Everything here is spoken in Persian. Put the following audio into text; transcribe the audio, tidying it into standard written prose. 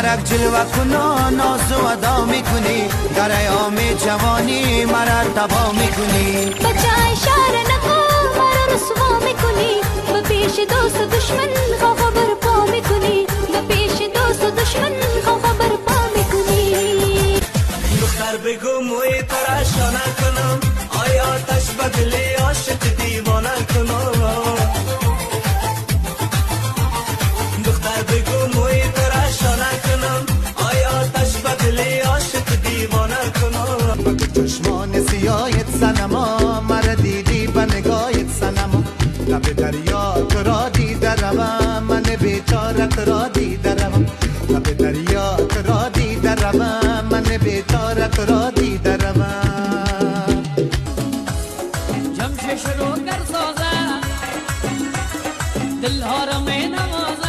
مبارک جلوه کنا ناز و ادا میکنی در ایام جوانی مرا تبا میکنی بچه اشاره نکن مرا رسوا میکنی به پیش دوست و دشمن خواه برپا میکنی به پیش دوست و دشمن خواه برپا میکنی دختر بگو موی تراشانه کنم آیا آتش بدلی عاشق دیوانه کنم دختر بگو موی تراشانه کنم آیا آتش بدلی عاشق دیوانه کنم چشمان سیایت سنما مرا دیدی به نگاهت سنما لب دریا تو را دیده روم من بیچاره تو را دیده روم لب دریا تو را دیده روم